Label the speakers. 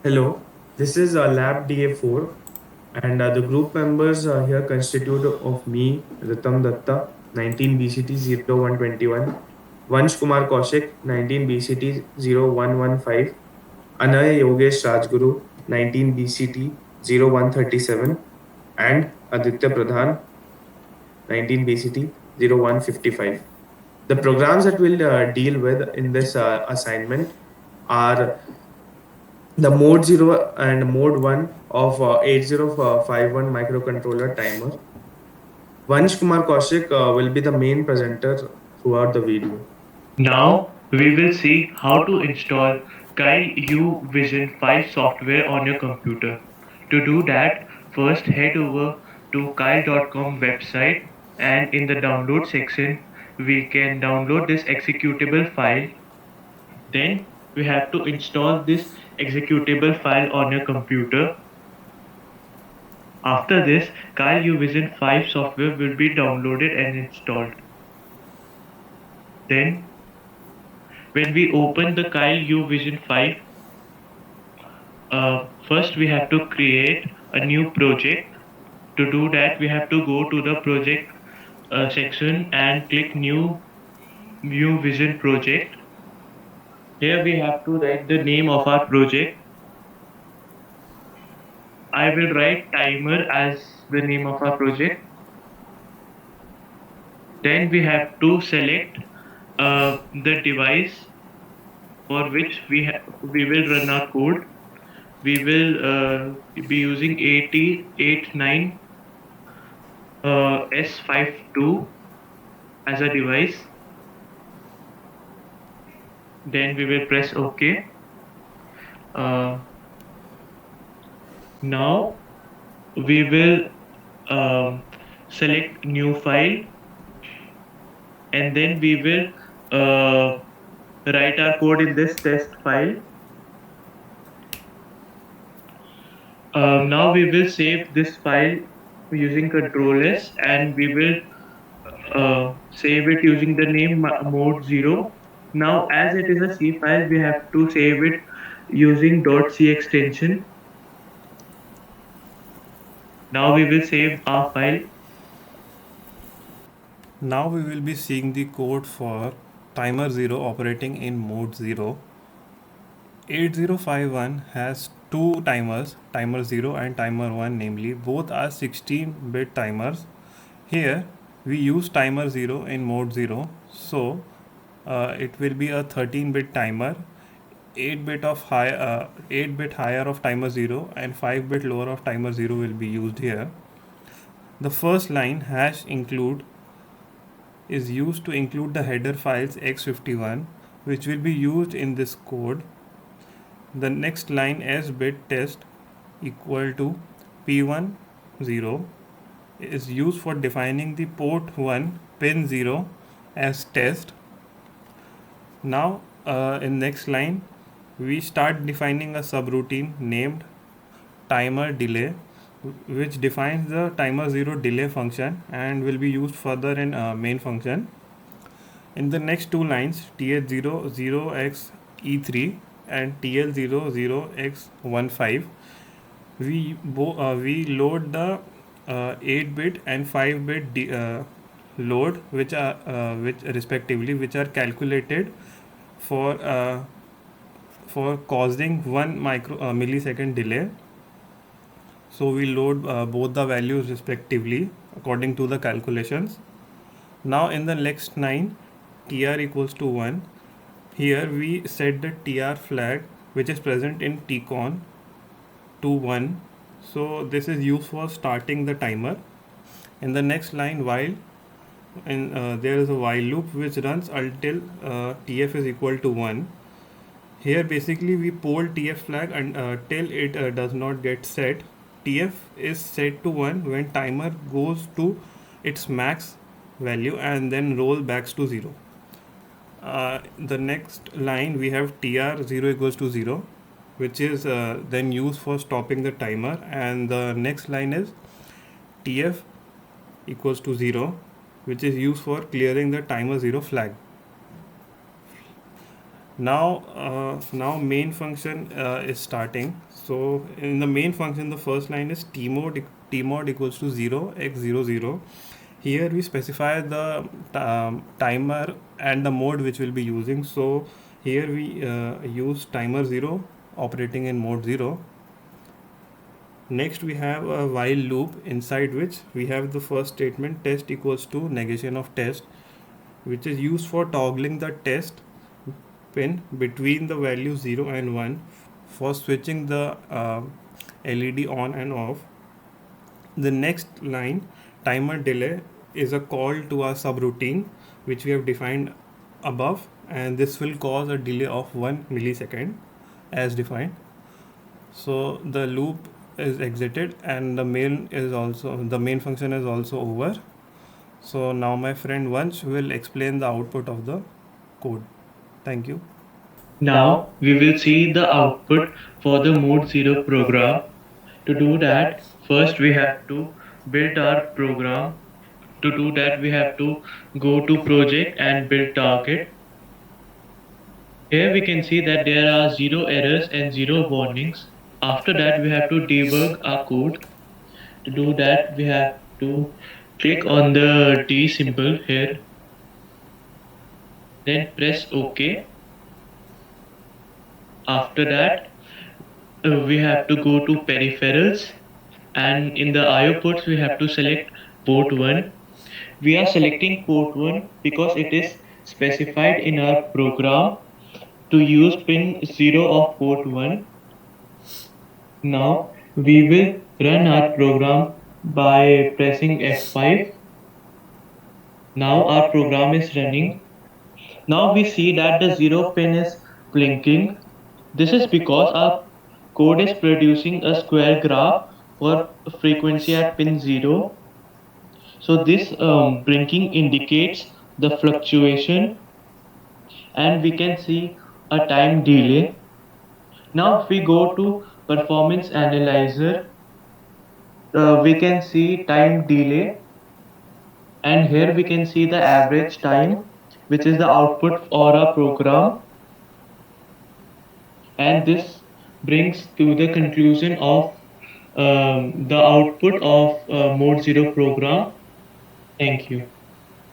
Speaker 1: Hello, this is Lab DA4, and the group members here constitute of me, Ritam Datta, 19 BCT 0121, Vansh Kumar Kaushik, 19 BCT 0115, Anay Yogesh Rajguru, 19 BCT 0137, and Aditya Pradhan, 19 BCT 0155. The programs that we'll deal with in this assignment are the mode 0 and mode 1 of 8051 microcontroller timer. Vansh Kumar Kaushik will be the main presenter throughout the video.
Speaker 2: Now we will see how to install Kyle U Vision 5 software on your computer. To do that, first head over to kyle.com website, and in the download section we can download this executable file. Then we have to install this executable file on your computer. After this, Kyle U Vision 5 software will be downloaded and installed. Then when we open the Kyle U Vision 5, first we have to create a new project. To do that, we have to go to the project section and click new vision project. Here we have to write the name of our project. I will write timer as the name of our project. Then we have to select the device for which we will run our code. We will be using 8089 S52 as a device. Then we will press OK. Uh, Now we will um, select new file, and then we will write our code in this test file. Now we will save this file using Control S, and we will save it using the name mode 0. Now as it is a C file, we have to save it using .c extension. Now we will save our file.
Speaker 3: Now we will be seeing the code for timer 0 operating in mode 0. 8051 has two timers, timer 0 and timer 1 namely. Both are 16-bit timers. Here we use timer 0 in mode 0. So it will be a 13-bit timer. 8-bit higher of timer 0 and 5-bit lower of timer 0 will be used here. The first line hash include is used to include the header files x51 which will be used in this code. The next line s bit test equal to p1 0 is used for defining the port 1 pin 0 as test. Now in next line we start defining a subroutine named timer delay which defines the timer 0 delay function and will be used further in main function. In the next two lines th0 0x e3 and TL0 0x15 we load the 8-bit and 5-bit load which respectively which are calculated for causing 1 millisecond delay. So we load both the values respectively according to the calculations. Now in the next line tr equals to 1. Here we set the tr flag which is present in tcon to 1. So this is used for starting the timer. In the next line while there is a while loop which runs until tf is equal to 1. Here basically we poll tf flag until it does not get set. Tf is set to 1 when timer goes to its max value and then roll back to 0. The next line we have tr 0 equals to 0 which is then used for stopping the timer, and the next line is tf equals to 0 which is used for clearing the timer 0 flag. Now main function is starting. So in the main function, the first line is tmod equals to 0 x 0 0. Here we specify the timer and the mode which we'll be using. So here we use timer 0 operating in mode 0. Next we have a while loop, inside which we have the first statement test equals to negation of test, which is used for toggling the test pin between the values 0 and 1 for switching the LED on and off. The next line, timer delay, is a call to our subroutine which we have defined above, and this will cause a delay of 1 millisecond as defined. So the loop is exited and the main function is also over. So now my friend Vansh will explain the output of the code. Thank you.
Speaker 2: Now we will see the output for the mode 0 program. To do that, first we have to build our program. To do that, we have to go to project and build target. Here we can see that there are 0 errors and 0 warnings. After that, we have to debug our code. To do that, we have to click on the D symbol here, then press OK. After that, we have to go to peripherals, and in the IO ports we have to select port 1. We are selecting port 1 because it is specified in our program to use pin 0 of port 1. Now we will run our program by pressing F5. Now our program is running. Now we see that the 0 pin is blinking. This is because our code is producing a square graph for frequency at pin 0. So this blinking indicates the fluctuation, and we can see a time delay. Now if we go to performance analyzer, we can see time delay, and here we can see the average time, which is the output for our program. And this brings to the conclusion of the output of mode 0 program. Thank you.